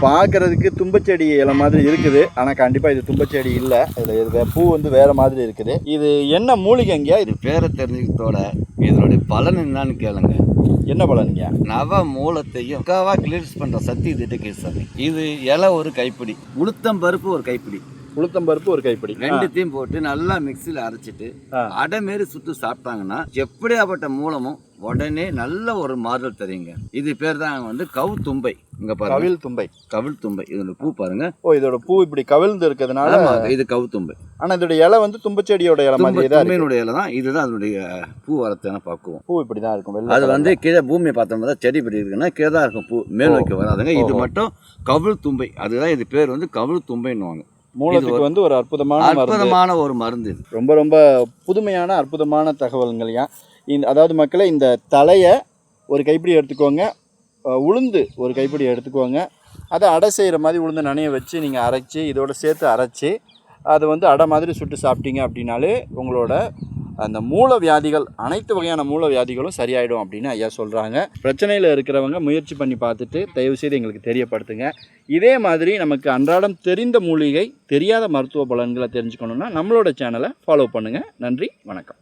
பார்க்கறதுக்கு தும்பச்செடி இலை மாதிரி இருக்குது. ஆனால் கண்டிப்பாக இது தும்பச்செடி இல்லை. இதில் பூ வந்து வேறு மாதிரி இருக்குது. இது என்ன மூலிகைங்க? இது பேரை தெரிஞ்சுக்கிறதோட இதனுடைய பலன் என்னன்னு கேளுங்க. என்ன பலனுங்க? நவ மூலத்தையும் கிளியர்ஸ் பண்ணுற சக்தி இதுக்கு சாமி. இது இலை ஒரு கைப்பிடி, உளுத்தம் பருப்பு ஒரு கைப்பிடி, உளுத்தம் பருப்பு ஒரு கைப்பிடி, ரெண்டுத்தையும் போட்டு நல்லா மிக்சியில் அரைச்சிட்டு அடை மாரி சுட்டு சாப்பிட்டாங்கன்னா எப்படியாப்பட்ட மூலமும் உடனே நல்ல ஒரு மாறுதல் தெரியுங்க. இது பேர் தான் வந்து கவுத்தும்பை. இங்க பாருங்க, கவிழ் தும்பை. கவிழ் தும்பை. இதோட பூ பாருங்க. ஓ, இதோட பூ இப்படி கவிழ்ந்து இருக்கிறதுனால இது கவுத்தும்பை. ஆனா இதோட இலை வந்து தும்பச்செடியோட இலை மாதிரி தான். தும்பையினுடைய இலை தான். இதுதான் அதனுடைய பூ வரத்தான பார்க்குவோம். பூ இப்படி தான் இருக்கும். அது வந்து கீழே பூமியை பார்த்தோம்னா செடி இப்படி இருக்குன்னா கீழே தான் இருக்கும், பூ மேல் வைக்க வராதுங்க. இது மட்டும் கவிழ் தும்பை. அதுதான் இது பேர் வந்து கவிழ் தும்பைன்னுவாங்க. மூலத்துக்கு வந்து ஒரு அற்புதமான ஒரு மருந்து. ரொம்ப ரொம்ப புதுமையான அற்புதமான தகவல்கள்யா. அதாவது மக்களே, இந்த தலையை ஒரு கைப்பிடி எடுத்துக்கோங்க, உளுந்து ஒரு கைப்பிடி எடுத்துக்கோங்க, அதை அடை செய்கிற மாதிரி உளுந்து நனைய வச்சு நீங்கள் அரைச்சி இதோட சேர்த்து அரைச்சி அதை வந்து அடை மாதிரி சுட்டு சாப்பிட்டீங்க அப்படின்னாலே உங்களோட அந்த மூல வியாதிகள், அனைத்து வகையான மூல வியாதிகளும் சரியாயிடும் அப்படின்னு ஐயா சொல்கிறாங்க. பிரச்சனையில் இருக்கிறவங்க முயற்சி பண்ணி பார்த்துட்டு தயவுசெய்து எங்களுக்கு தெரியப்படுத்துங்க. இதே மாதிரி நமக்கு அன்றாடம் தெரிந்த மூலிகை, தெரியாத மருத்துவ பலன்களை தெரிஞ்சுக்கணுன்னா நம்மளோட சேனலை ஃபாலோ பண்ணுங்கள். நன்றி, வணக்கம்.